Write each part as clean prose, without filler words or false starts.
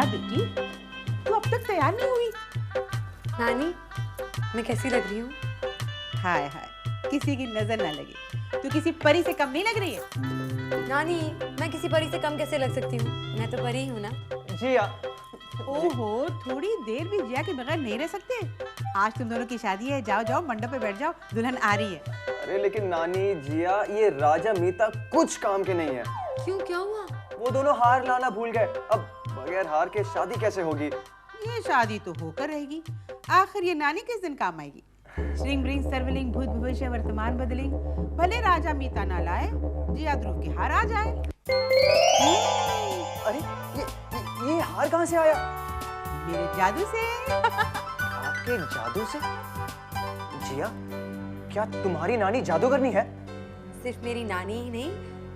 जिया बेटी, तू अब तक तैयार नहीं हुई? नानी, मैं कैसी लग रही हूँ? हाय हाय, किसी की नजर ना लगे, तू किसी परी से कम नहीं लग रही है। नानी, मैं किसी परी से कम कैसे लग सकती हूँ? मैं तो परी हूँ ना। जिया। ओहो, थोड़ी देर भी जिया के बगैर नहीं रह सकते। आज तुम दोनों की शादी है, जाओ जाओ मंडप पे बैठ जाओ, दुल्हन आ रही है। अरे लेकिन नानी, जिया, ये राजा मीता कुछ काम के नहीं है। क्यों, क्या हुआ? वो दोनों हार लाना भूल गए। अब बगैर हार के शादी कैसे होगी? ये शादी तो होकर रहेगी, आखिर ये नानी किस दिन काम आएगी? श्रिंग ब्रिंग सर्वलिंग भूत भविष्य वर्तमान बदलिंग, भले राजा मीता ना लाए, जिया ध्रुव के हार आ जाए। अरे ये हार कहाँ से आया? मेरे जादू से। आपके जादू से? जिया, क्या तुम्हारी नानी जादूगरनी है? सिर्फ मेरी नानी ही नहीं,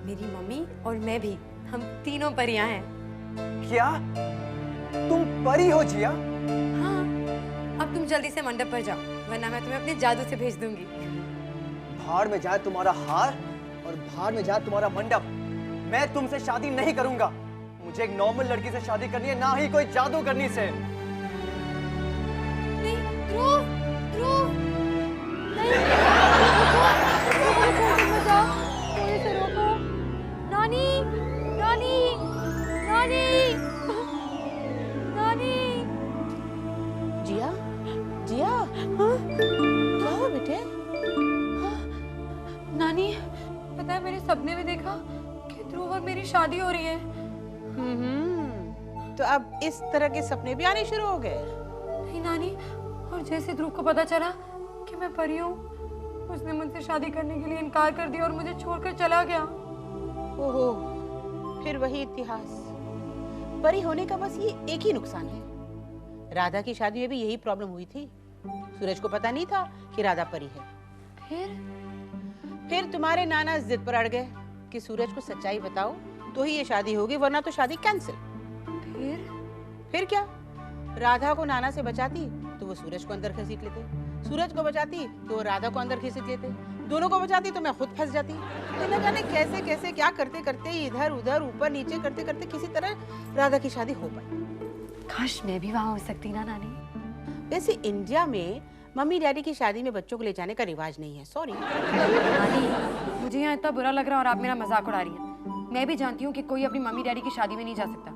मेरी मम्मी और मैं भी, हम तीनों परियां हैं। क्या तुम परी हो जिया? हाँ, अब तुम जल्दी से मंडप पर जाओ, वरना मैं तुम्हें अपने जादू से भेज दूंगी। भाड़ में जाए तुम्हारा हार और भाड़ में जाए तुम्हारा मंडप। मैं तुमसे शादी नहीं करूंगा। मुझे एक नॉर्मल लड़की से शादी करनी है, ना ही कोई जादूगरनी से। नहीं, ध्रुव, ध्रुव, नहीं, मत जाओ, थोड़े से रोको। नानी, नानी, नानी, नानी। जिया, जिया, हाँ? क्या हुआ बेटे? हाँ, नानी, पता है मैंने सपने में देखा कि ध्रुव और मेरी शादी हो रही है। तो अब इस तरह के सपने भी आने शुरू हो गए? नहीं नानी, और जैसे ध्रुव को पता चला कि मैं परी हूँ, उसने मुझसे शादी करने के लिए इनकार कर दिया और मुझे छोड़कर चला गया। ओहो, फिर वही इतिहास। परी होने का बस ये एक ही नुकसान है। राधा की शादी में भी यही प्रॉब्लम हुई थी। सूरज को पता नहीं था कि राधा परी है। फिर तुम्हारे नाना जिद पर अड़ गए कि सूरज को सच्चाई बताओ तो ही ये शादी होगी, वरना तो शादी कैंसिल। फिर क्या? राधा को नाना से बचाती तो वो सूरज को अंदर घसीट लेते, सूरज को बचाती तो वो राधा को अंदर घसीट लेते, दोनों को बचाती तो मैं खुद फंस जाती। तो न जाने कैसे कैसे क्या करते करते, इधर उधर ऊपर नीचे करते करते किसी तरह राधा की शादी हो पाई। काश मैं भी वहां हो सकती ना नानी। वैसे इंडिया में मम्मी डैडी की शादी में बच्चों को ले जाने का रिवाज नहीं है। सॉरी नानी, मुझे यहाँ इतना बुरा लग रहा है और आप मेरा मजाक उड़ा रही हैं। मैं भी जानती हूँ कि कोई अपनी मम्मी डैडी की शादी में नहीं जा सकता।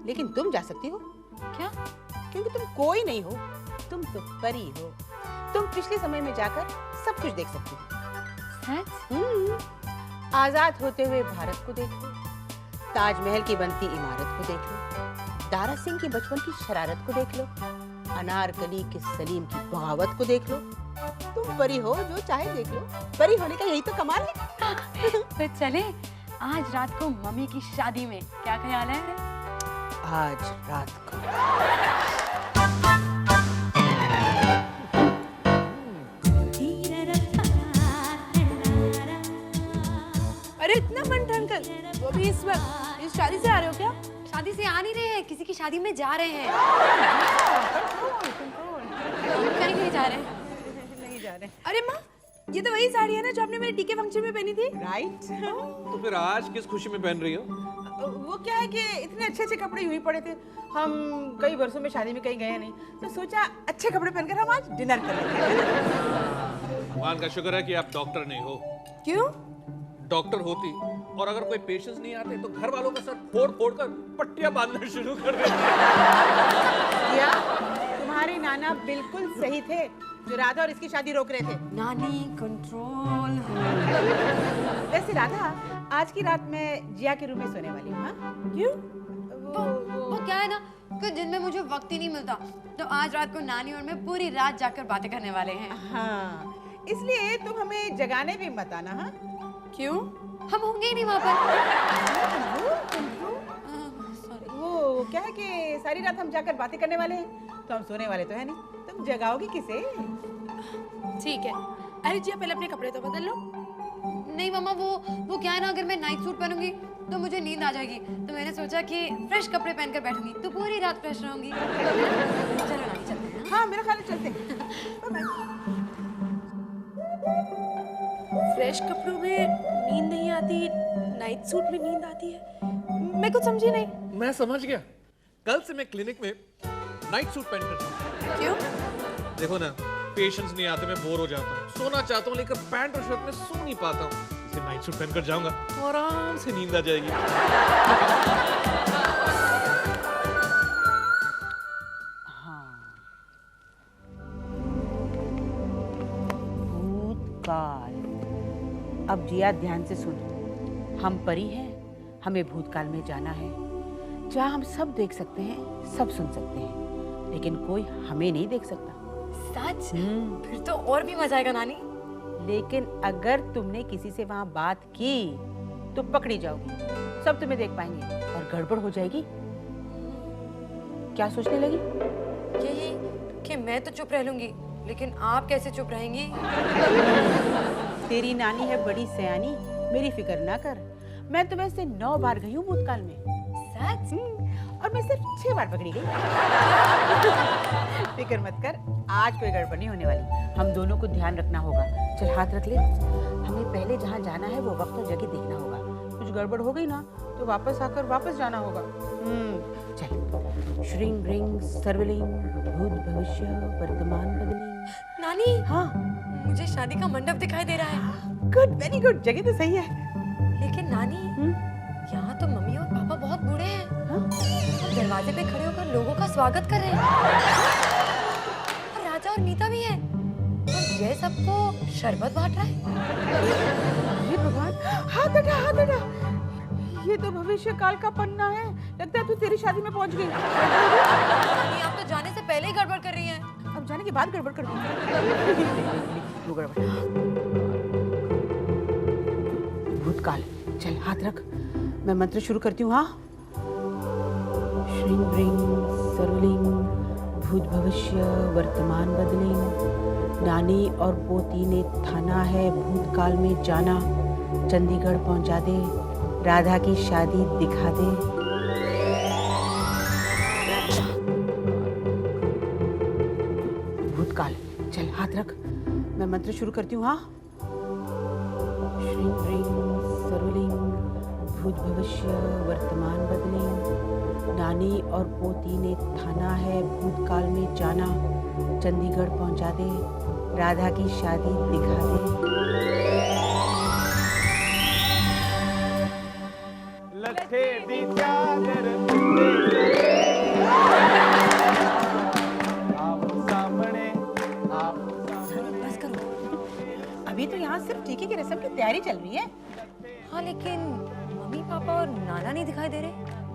लेकिन तुम जा सकती हो। क्या? क्योंकि तुम कोई नहीं हो, तुम तो परी हो। तुम पिछले समय में जाकर सब कुछ देख सकती हो। सच? आजाद होते हुए भारत को देख लो, ताजमहल की बनती इमारत को देख लो, दारा सिंह की बचपन की शरारत को देख लो, अनारकली के सलीम की बगावत को देख लो। तुम परी हो, जो चाहे देख लो। परी होने का यही तो कमाल है। तो चले आज रात को मम्मी की शादी में, क्या ख्याल है? आज रात को। अरे इतना मन ठन कर, वो भी इस वक्त। इस शादी से आ रहे हो क्या? शादी से आ नहीं रहे हैं, किसी की शादी में जा रहे हैं। कहीं नहीं जा रहे हैं। नहीं जा रहे। अरे माँ, ये तो वही साड़ी है ना जो आपने मेरे टीके फंक्शन में पहनी थी। राइट। तो फिर आज किस खुशी में पहन रही हो? वो क्या है कि इतने अच्छे अच्छे कपड़े यूं ही पड़े थे, हम कई वर्षों में शादी में कहीं गए नहीं, तो सोचा अच्छे कपड़े पहनकर हम आज डिनर कर लेंगे। भगवान का शुक्र है कि आप डॉक्टर नहीं हो। क्यों? डॉक्टर होती और अगर कोई पेशेंट्स नहीं आते तो घर वालों का सर फोड़ फोड़ कर पट्टियां बांधना शुरू कर देते। क्या? तुम्हारे नाना बिल्कुल सही थे जो राधा और इसकी शादी रोक रहे थे। नानी कंट्रोल। वैसे राधा, आज की रात मैं जिया के रूम में सोने वाली हूँ। हाँ? क्यों? वो क्या है ना कि दिन में मुझे वक्त ही नहीं मिलता, तो आज रात को नानी और मैं पूरी रात जाकर बातें करने वाले हैं। हाँ, इसलिए तुम हमें जगाने भी मत आना। हाँ? क्यों? हम होंगे ही नहीं वहाँ पर। वो क्या है कि सारी रात हम जाकर बातें करने वाले हैं, तो हम सोने वाले तो है नहीं। तुम जगाओगी किसे? ठीक है। अरे जिया, पहले अपने कपड़े तो बदल लो। नहीं मम्मा, वो क्या है ना, अगर मैं नाइट सूट पहनूंगी तो मुझे नींद आ जाएगी, तो मैंने सोचा कि फ्रेश कपड़े पहनकर बैठूंगी तो पूरी रात फ्रेश रहूंगी। चलो नानी, चलते हैं। हाँ, मेरा ख्याल है चलते हैं। फ्रेश कपड़ों में नींद नहीं आती, नाइट सूट में नींद आती है। मैं कुछ समझी नहीं। मैं समझ गया। कल से मैं क्लिनिक में नाइट सूट पहनकर क्यों? देखो ना, पेशेंट्स नहीं आते, मैं बोर हो जाता हूँ, सोना चाहता हूँ लेकिन पैंट और शर्ट में सो नहीं पाता हूँ। इसलिए नाइट सूट पहनकर जाऊंगा तो आराम से नींद आ जाएगी। हाँ, भूतकाल। अब जिया ध्यान से सुन, हम परी हैं, हमें भूतकाल में जाना है, जहाँ हम सब देख सकते हैं, सब सुन सकते हैं, लेकिन कोई हमें नहीं देख सकता। सच? फिर तो और भी मजा आएगा नानी। लेकिन अगर तुमने किसी से वहां बात की तो पकड़ी जाओगी, सब तुम्हें देख पाएंगे और गड़बड़ हो जाएगी। क्या सोचने लगी? यही कि मैं तो चुप रह लूंगी, लेकिन आप कैसे चुप रहेंगी? तेरी नानी है बड़ी सयानी, मेरी फिक्र ना कर। मैं तुम्हें से 9 बार गई हूँ भूतकाल में। सच? और मैं सिर्फ 6 बार पकड़ी गई। फिक्र मत कर, आज कोई गड़बड़ नहीं होने वाली। हम दोनों को ध्यान रखना होगा। चल हाथ रख ले। हमें पहले जहाँ जाना है वो वक्त और जगह देखना होगा। कुछ गड़बड़ हो गई ना तो वापस आकर वापस जाना होगा। चल। श्रीं ब्रिंग सर्वलिंग भूत भविष्य वर्तमान बदलिंग। नानी, हाँ, मुझे शादी का मंडप दिखाई दे रहा है। Good, very good. जगह तो सही है। लेकिन नानी, यहाँ तो मम्मी और पापा बहुत बूढ़े हैं। हाँ? और दरवाजे पे खड़े होकर लोगों का स्वागत कर रहे हैं। और राजा और मीता भी है। और जय सबको शरबत बांट रहा है। हे भगवान, हाथ हटा, हाथ हटा। ये तो भविष्य काल का पन्ना है। लगता है तू तेरी शादी में पहुंच गई। नानी, आप तो जाने से पहले ही गड़बड़ कर रही हैं। अब जाने के बाद गड़बड़ कर दूंगी। तू गड़बड़। भूतकाल। चल हाथ रख, मैं मंत्र शुरू करती हूँ। हाँ, श्रीं ब्रिंग सर्वलिंग भूत भविष्य वर्तमान बदलिंग। नानी और पोती ने ठाना है भूतकाल में जाना, चंडीगढ़ पहुंचा दे, राधा की शादी दिखा दे। भूतकाल। चल हाथ रख, मैं मंत्र शुरू करती हूँ। हाँ, श्रीं ब्रिंग सर्वलिंग भूत भविष्य वर्तमान बदलिंग। नानी और पोती ने ठाना है भूतकाल में जाना, चंडीगढ़ पहुंचा दे, राधा की शादी दिखा दे। लथे दी चादर बस करो। अभी तो यहाँ सिर्फ टीके की रस्म की तैयारी चल रही है। हाँ, लेकिन मम्मी पापा और नाना नहीं दिखाई दे रहे।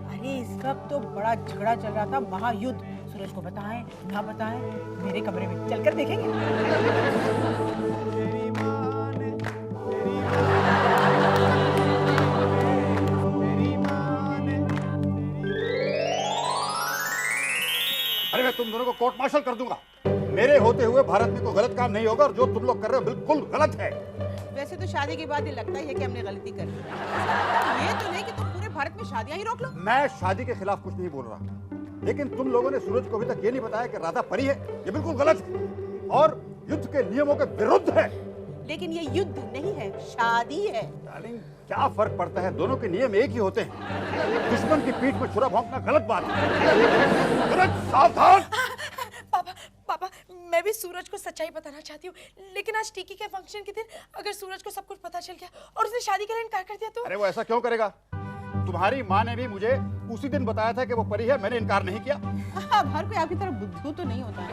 अरे इस वक्त तो बड़ा झगड़ा चल रहा था, महायुद्ध। सूरज को बताएं ना बताएं, मेरे कमरे में चलकर देखेंगे। अरे मैं तुम दोनों को कोर्ट मार्शल कर दूंगा। मेरे होते हुए भारत में कोई गलत काम नहीं होगा और जो तुम लोग कर रहे हो बिल्कुल गलत है। वैसे तो शादी के बाद ये लगता ही है कि हमने गलती कर ली। ये तो नहीं कि तुम पूरे भारत में शादियां ही रोक लो। मैं शादी के खिलाफ कुछ नहीं बोल रहा, लेकिन तुम लोगों ने सूरज को अभी तक ये नहीं बताया कि राधा परी है। ये बिल्कुल गलत है और युद्ध के नियमों के विरुद्ध है। लेकिन ये युद्ध नहीं है, शादी है। डार्लिंग, क्या फर्क पड़ता है? दोनों के नियम एक ही होते हैं। दुश्मन की पीठ में छुरा भोंकना गलत बात है। गलत, सावधान। पापा, पापा, मैं भी सूरज को सच्चाई बताना चाहती हूँ, लेकिन आज टीकी के फंक्शन के दिन अगर सूरज को सब कुछ पता चल गया और उसने शादी के लिए इनकार कर दिया तो? अरे वो ऐसा क्यों करेगा? तुम्हारी माँ ने भी मुझे उसी दिन बताया था कि वो परी है, मैंने इनकार नहीं किया। अब हर कोई आपकी तरह बुद्धू तो नहीं होता है।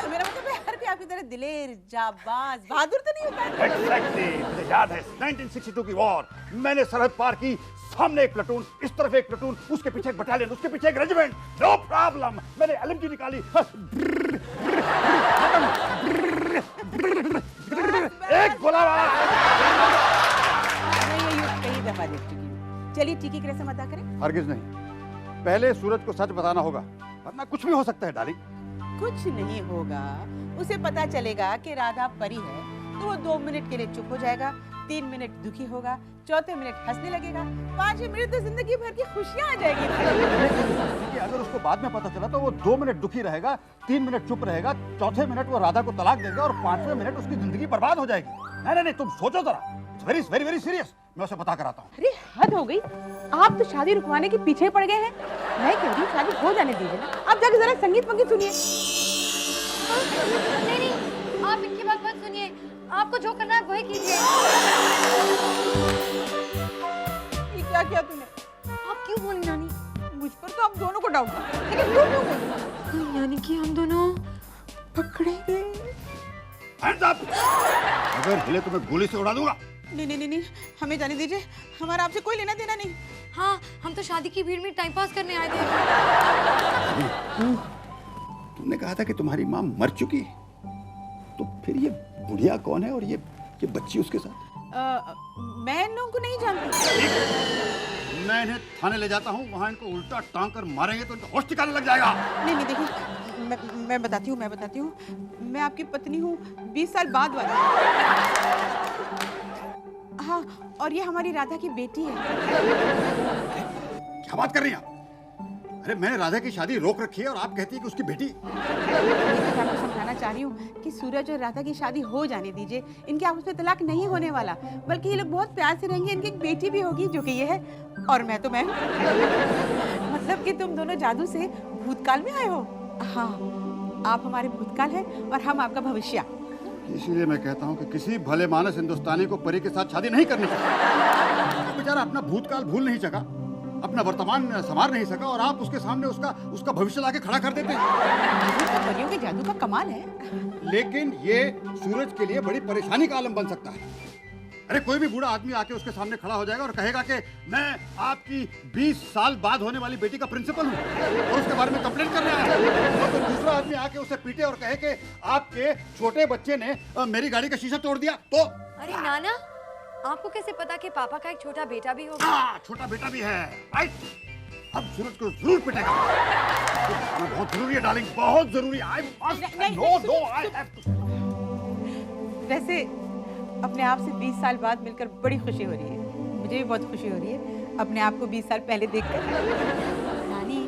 मेरा मतलब है हर कोई आपकी तरह दिलेर, जाबाज, बहादुर तो नहीं होता है। Exactly. मुझे याद है 1962 की वॉर। मैंने सरहद पार की, सामने एक प्लेटून, इस तरफ एक प्लेटून, उसके पीछे एक बटालियन, उसके पीछे एक रेजिमेंट। No problem. मैंने एलएमजी निकाली, एक गोला मारा। मैं ये युद्ध कई दफा देख चुकी हूँ। चलिए टीकी की रस्म अदा करें। हरगिज नहीं, पहले सूरज को सच बताना होगा, वरना कुछ भी हो सकता है डार्लिंग। कुछ नहीं होगा, उसे पता चलेगा कि राधा परी है तो वो 2 मिनट के लिए चुप हो जाएगा, 3 मिनट दुखी होगा, चौथे मिनट हंसने लगेगा, 5वें मिनट तो जिंदगी भर की खुशियां आ जाएगी। कि अगर उसको बाद में पता चला तो वो 2 मिनट दुखी रहेगा, 3 मिनट चुप रहेगा, चौथे मिनट वो राधा को तलाक देगा और 5वें मिनट उसकी जिंदगी बर्बाद हो जाएगी। नहीं नहीं नहीं, तुम सोचो जरा, it's very very very serious. मैं उसे पता कराता हूँ। अरे हद हो गई, आप तो शादी रुकवाने के पीछे पड़ गए हैं। मैं कह रही हूँ शादी हो जाने दीजिए ना, आप जाके जरा संगीत वंगीत सुनिए। नहीं नहीं, आप इनकी बात मत सुनिए, आपको जो करना है वही कीजिए। ये क्या किया तूने? आप क्यों बोली नानी? मुझ पर तो आप दोनों को डाउट है, लेकिन क्यों क्यों बोली? यानी कि हम दोनों पकड़े गए। Hands up! अगर हिले तो मैं गोली से उड़ा दूंगा। नहीं नहीं नहीं नहीं, हमें जाने दीजिए, हमारा आपसे कोई लेना देना नहीं। हाँ, हम तो शादी की भीड़ में टाइम पास करने आए थे। तुमने कहा था कि तुम्हारी माँ मर चुकी है, तो फिर ये बुढ़िया कौन है और ये बच्ची उसके साथ? मैं इन लोगों को नहीं जानती। मैं इन्हें थाने ले जाता हूँ, वहाँ इनको उल्टा टांग कर मारेंगे तो इनको होश ठिकाने लग जाएगा। नहीं नहीं, देखिए मैं बताती हूँ, मैं आपकी पत्नी हूँ 20 साल बाद वाली। हाँ, और ये हमारी राधा की बेटी है। क्या बात कर रही हैं आप? अरे मैंने राधा की शादी रोक रखी है और आप कहती हैं कि उसकी बेटी। मैं आपको समझाना चाह रही हूँ कि सूरज और राधा की शादी हो जाने दीजिए। इनके आपस में तलाक नहीं होने वाला, बल्कि ये लोग बहुत प्यार से रहेंगे। इनकी एक बेटी भी होगी जो कि ये है, और मैं तो मैं हूँ। मतलब कि तुम दोनों जादू से भूतकाल में आए हो। हाँ, आप हमारे भूतकाल हैं और हम आपका भविष्य। इसीलिए मैं कहता हूँ कि किसी भले मानस हिंदुस्तानी को परी के साथ शादी नहीं करनी चाहिए। तो बेचारा अपना भूतकाल भूल नहीं सका, अपना वर्तमान संवार नहीं सका, और आप उसके सामने उसका भविष्य लाके खड़ा कर देते हैं। तो परियों के जादू का कमाल है। लेकिन ये सूरज के लिए बड़ी परेशानी का आलम बन सकता है। अरे कोई भी बूढ़ा आदमी आके उसके सामने खड़ा हो जाएगा और कहेगा कि मैं आपकी 20 साल बाद होने वाली बेटी का प्रिंसिपल हूँ और उसके बारे में कंप्लेंट करने आया। और तो दूसरा आदमी आके उसे पीटे और कहे कि आपके छोटे बच्चे ने मेरी गाड़ी का शीशा तोड़ दिया, तो अरे नाना, आपको कैसे पता कि पापा का एक छोटा बेटा भी होगा? हाँ, छोटा बेटा भी है। राइट, अब सूरज को जरूर पिटेगा। बहुत जरूरी है डार्लिंग, बहुत जरूरी है। I must know I have to. वैसे अपने आप से 20 साल बाद मिलकर बड़ी खुशी हो रही है। मुझे भी बहुत खुशी हो रही है अपने आप को 20 साल पहले देखकर। नानी,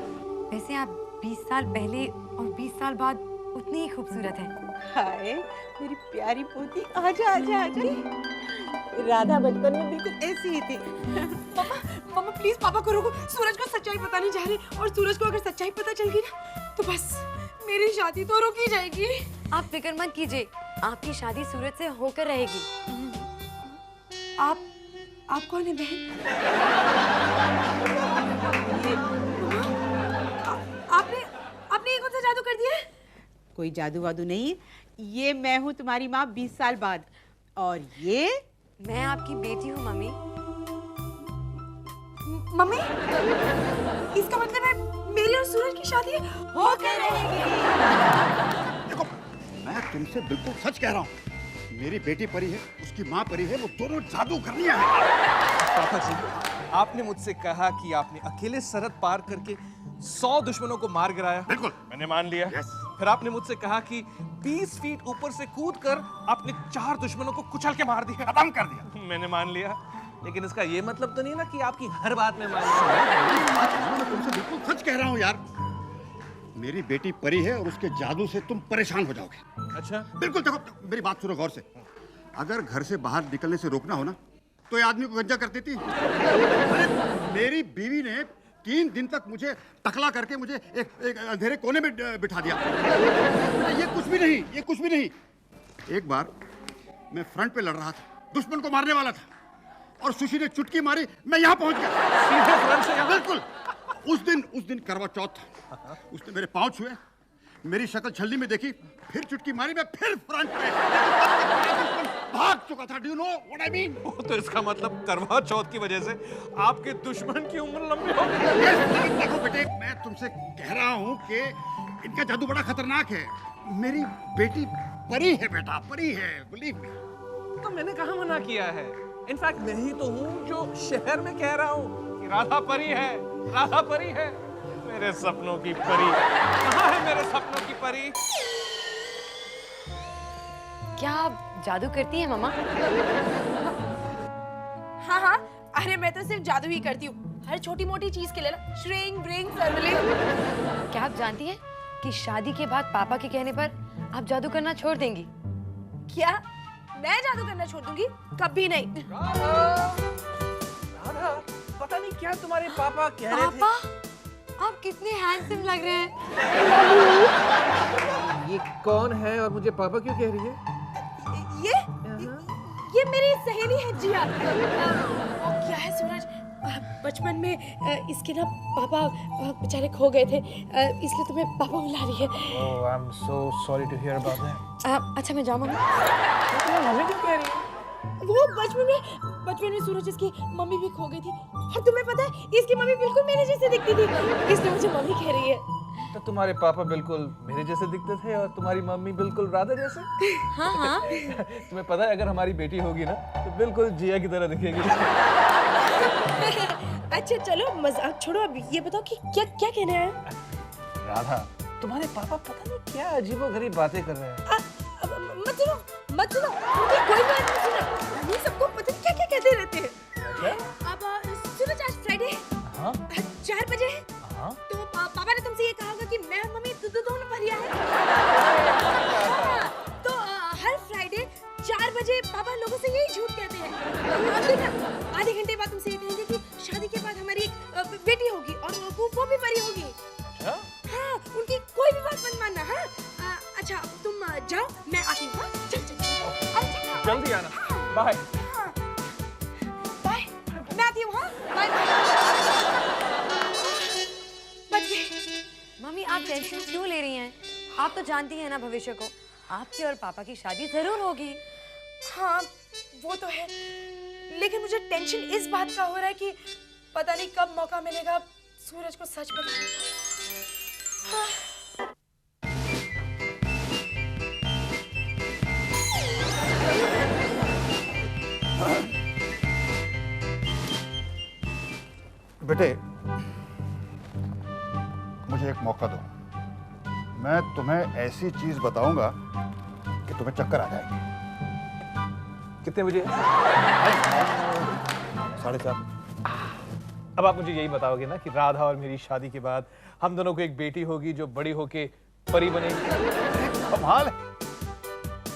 वैसे आप 20 साल पहले और 20 साल बाद उतनी ही खूबसूरत हैं। हाय मेरी प्यारी पोती, आजा आजा आजा। राधा बचपन में बिल्कुल ऐसी ही थी। मम्मा प्लीज पापा को रोको, सूरज को सच्चाई बताने जा रहे हैं, और सूरज को अगर सच्चाई पता चल गई ना तो बस मेरी शादी तो रुक ही जाएगी। आप फिक्र मत कीजिए, आपकी शादी सूरज से होकर रहेगी। आप कौन है बहन? आपने ये कौन सा जादू कर दिया है? कोई जादू वादू नहीं, ये मैं हूँ तुम्हारी माँ 20 साल बाद, और ये मैं आपकी बेटी हूँ मम्मी। मम्मी, इसका मतलब है मेरी और सूरज की शादी होकर रहेगी। देखो, मैं तुमसे बिल्कुल सच कह रहा हूँ। मेरी बेटी परी है, उसकी माँ परी है, वो दोनों जादू करनियां हैं। पापा जी, आपने मुझसे कहा कि आपने अकेले सरहद पार करके 100 दुश्मनों को मार गिराया। बिल्कुल, मैंने मान लिया। फिर आपने मुझसे कहा कि 20 फीट ऊपर से कूदकर आपने 4 दुश्मनों को कुचल के मार दिया, खत्म कर दिया। मैंने मान लिया। लेकिन इसका ये मतलब तो नहीं ना कि आपकी हर बात में मान लिया। मैं तुमसे बिल्कुल सच कह रहा हूँ यार। मेरी बेटी परी है और उसके जादू से तुम परेशान हो जाओगे। अच्छा, बिल्कुल। देखो, मेरी बात सुनो गौर से। अगर घर से बाहर निकलने से रोकना हो ना, तो ये आदमी को गंजा कर देती। अरे मेरी बीवी ने 3 दिन तक मुझे टकला करके मुझे एक अंधेरे कोने में बिठा दिया। ये कुछ भी नहीं, ये कुछ भी नहीं। एक बार मैं फ्रंट पे लड़ रहा था, दुश्मन को मारने वाला था, और सुशी ने चुटकी मारी, मैं यहाँ पहुंच गया। सीधे फ्रंट से यहाँ? बिल्कुल। उस दिन करवा चौथ था। उसने मेरे पाँव छुए, मेरी शक्ल छलनी में देखी, फिर चुटकी मारी, मैं फिर फ्रंट पे भाग चुका था। Do you know what I mean? तो इसका मतलब करवा चौथ की वजह से आपके दुश्मन की उम्र लंबी हो गई। देखो बेटे, मैं तुमसे कह रहा हूँ कि इनका जादू बड़ा खतरनाक है। मेरी बेटी परी है बेटा, परी है, बिलीव मी। तो मैंने कहाँ मना किया है? इनफैक्ट मैं ही तो हूँ जो शहर में कह रहा हूँ कि राधा परी है, राधा परी है। मेरे सपनों की परी कहाँ है? मेरे सपनों की परी। क्या आप जादू करती हैं मम्मा? हाँ, अरे मैं तो सिर्फ जादू ही करती हूँ, हर छोटी मोटी चीज के लिए ना। श्रिंग ब्रिंग सर्वलिंग। क्या आप जानती हैं कि शादी के बाद पापा के कहने पर आप जादू करना छोड़ देंगी? क्या मैं जादू करना छोड़ दूंगी? कभी नहीं। नहीं क्या तुम्हारे पापा कह रहे पापा आप कितने हैंडसम लग रहे हैं। थे। ये कौन है और मुझे पापा क्यों कह रही है? ये मेरी सहेली है जिया। क्या है सूरज, बचपन में इसके ना पापा बेचारे खो गए थे, इसलिए तुम्हें पापा बुला रही है। Oh, I'm so sorry to hear about that. अच्छा मैं जाऊँ मम्मी? मम्मी क्यों कह रही है? वो बचपन में सूरज इसकी मम्मी भी खो गई थी, और तुम्हें पता है इसकी मम्मी बिल्कुल मेरे जैसे दिखती थी, इसलिए मुझे मम्मी कह रही है। तो तुम्हारे पापा बिल्कुल मेरे जैसे दिखते थे और तुम्हारी मम्मी बिल्कुल राधा जैसे? हाँ हाँ। तुम्हें पता है अगर हमारी बेटी होगी ना तो बिल्कुल जिया की तरह दिखेगी। अच्छा चलो मजाक छोड़ो, अब ये बताओ कि क्या क्या कहना है? राधा, तुम्हारे पापा पता नहीं क्या अजीबोगरीब बातें कर रहे हैं। मत सुनो, मुझे कोई बात नहीं सुना, ये सबको पता नहीं क्या क्या कहते रहते हैं। अब सूरज आज फ्राइडे है, हाँ? 4 बजे है, हाँ? तो पापा ने तुमसे ये कहा होगा कि मैं और मम्मी दोनों भरिया है। तो हर फ्राइडे 4 बजे पापा लोगों से यही झूठ कहते हैं। अब देखना, आधे घंटे बाद तुमसे ये कहेंगे कि शादी के बाद हमारी एक बेटी होगी और वो भी परी होगी। अच्छा? हाँ, उनकी कोई भी बात मत मानना। हाँ, अच्छा तुम जाओ, मैं आती हूँ। हाँ? चल अच्छा जल्दी आना। बाय। बाय, मैं आती हूँ। हाँ बाय। बच गए। मम्मी आप टेंशन क्यों ले रही हैं? आप तो जानती हैं ना भविष्य को, आपकी और पापा की शादी जरूर होगी। हाँ वो तो है, लेकिन मुझे टेंशन इस बात का हो रहा है कि पता नहीं कब मौका मिलेगा सूरज को सच बताने का। हाँ। बेटे, मुझे एक मौका दो। मैं तुम्हें ऐसी चीज बताऊंगा कि तुम्हें चक्कर आ जाएगी। कितने बजे? 7:30। अब आप मुझे यही बताओगे ना कि राधा और मेरी शादी के बाद हम दोनों को एक बेटी होगी जो बड़ी होके परी बनेगी। कमाल है,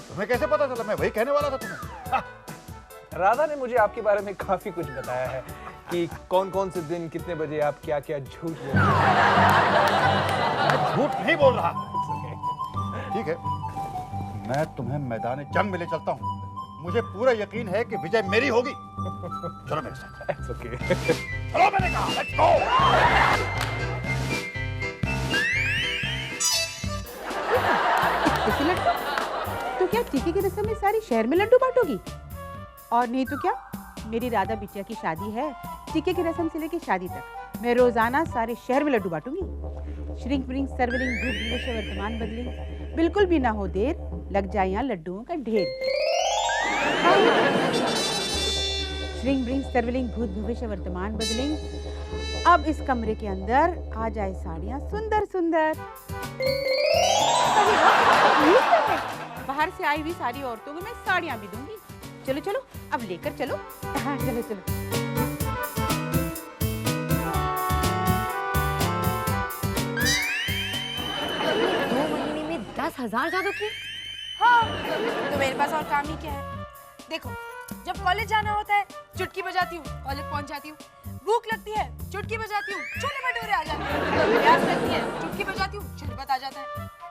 तुम्हें कैसे पता चला? मैं वही कहने वाला था तुम्हें। राधा ने मुझे आपके बारे में काफी कुछ बताया है कि कौन कौन से दिन कितने बजे आप क्या क्या झूठ बोलते मैं झूठ नहीं बोल रहा। ठीक है, मैं तुम्हें मैदान जंग में ले चलता हूँ। मुझे पूरा यकीन है कि विजय मेरी होगी। चलो मेरे साथ। हैं। ओके। चलो, मैंने कहा लेट्स गो। ऐसे लड्डू? तो क्या टीके की रस्म में सारी शहर में लड्डू बांटोगी? और नहीं तो क्या, मेरी राधा बिटिया की शादी है, टीके की रस्म से लेके शादी तक मैं रोजाना सारे शहर में लड्डू बांटूंगी। श्रिंक ब्रिंग सर्वलिंग भूत भविष्य वर्तमान बदलिंग, बिल्कुल भी ना हो देर, लग जाए यहाँ लड्डुओं का ढेर। श्रिंक ब्रिंग सर्वलिंग भूत भविष्य वर्तमान बदलिंग, अब इस कमरे के अंदर आ जाए साड़ियाँ सुंदर सुंदर। बाहर से आई हुई सारी औरतों को मैं साड़ियाँ भी दूंगी। चलो चलो, अब लेकर चलो। हाँ चलो चलो। 2 महीने में 10,000 जादू किए? हाँ, तो मेरे पास और काम ही क्या है? देखो, जब कॉलेज जाना होता है चुटकी बजाती हूँ, कॉलेज पहुँच जाती हूँ। भूख लगती है चुटकी बजाती हूँ, छोले भटूरे आ जाते हैं। प्यास लगती है चुटकी बजाती हूँ, शरबत आ जाता है।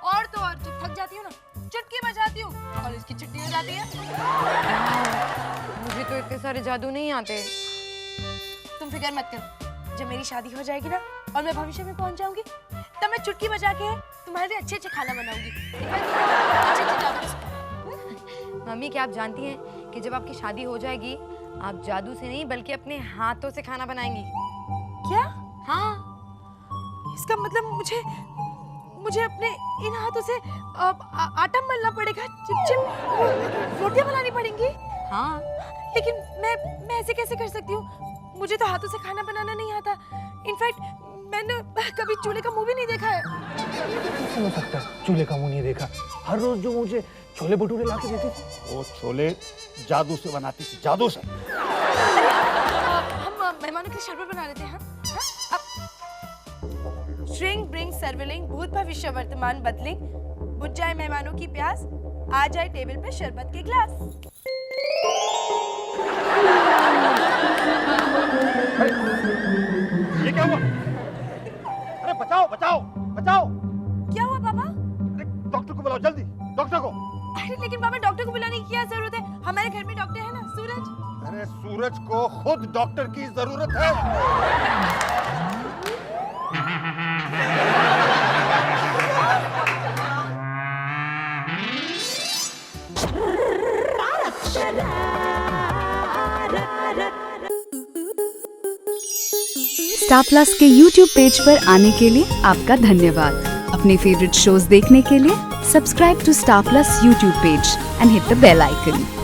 और तो और जब थक जाती हूँ ना, चुटकी बजाती हूँ, कॉलेज की छुट्टी हो जाती है। मुझे तो इतने सारे जादू नहीं आते। तुम फिक्र मत करो, जब मेरी शादी हो जाएगी ना और मैं भविष्य में पहुंच जाऊंगी, तब मैं चुटकी बजा के तुम्हारे लिए अच्छे अच्छे खाना बनाऊंगी। अच्छे अच्छे जादू सिखाऊंगी। मम्मी क्या आप जानती हैं कि जब आपकी शादी हो जाएगी आप जादू से नहीं बल्कि अपने हाथों से खाना बनाएंगी? क्या? हाँ। इसका मतलब मुझे अपने इन हाथों से आटा मलना पड़ेगा, चिप रोटियां बनानी पड़ेंगी। हाँ। लेकिन मैं ऐसे कैसे कर सकती हूँ? मुझे तो हाथों से खाना बनाना नहीं आता। इनफैक्ट मैंने कभी चूल्हे का मुंह भी नहीं देखा है। कैसे हो सकता है चूल्हे का मुंह नहीं देखा? हर रोज जो मुझे छोले भटूरे ला के देती थी, वो छोले जादू से बनाती थी, जादू से। हम मेहमानों के लिए शरबत बना लेते हैं। हाँ? अब श्रिंग ब्रिंग सर्विलिंग भूत भविष्य वर्तमान बदलिंग, बुझ जाए मेहमानों की प्यास, आ जाए टेबल पे शरबत के ग्लास। ये क्या हुआ? अरे बचाओ बचाओ बचाओ! क्या हुआ पापा? अरे डॉक्टर को बुलाओ जल्दी, डॉक्टर को! अरे लेकिन पापा डॉक्टर को बुलाने की क्या जरूरत है? हमारे घर में डॉक्टर है ना, सूरज। अरे सूरज को खुद डॉक्टर की जरूरत है। स्टार प्लस के YouTube पेज पर आने के लिए आपका धन्यवाद। अपने फेवरेट शोज देखने के लिए subscribe to Star Plus YouTube page and hit the bell icon.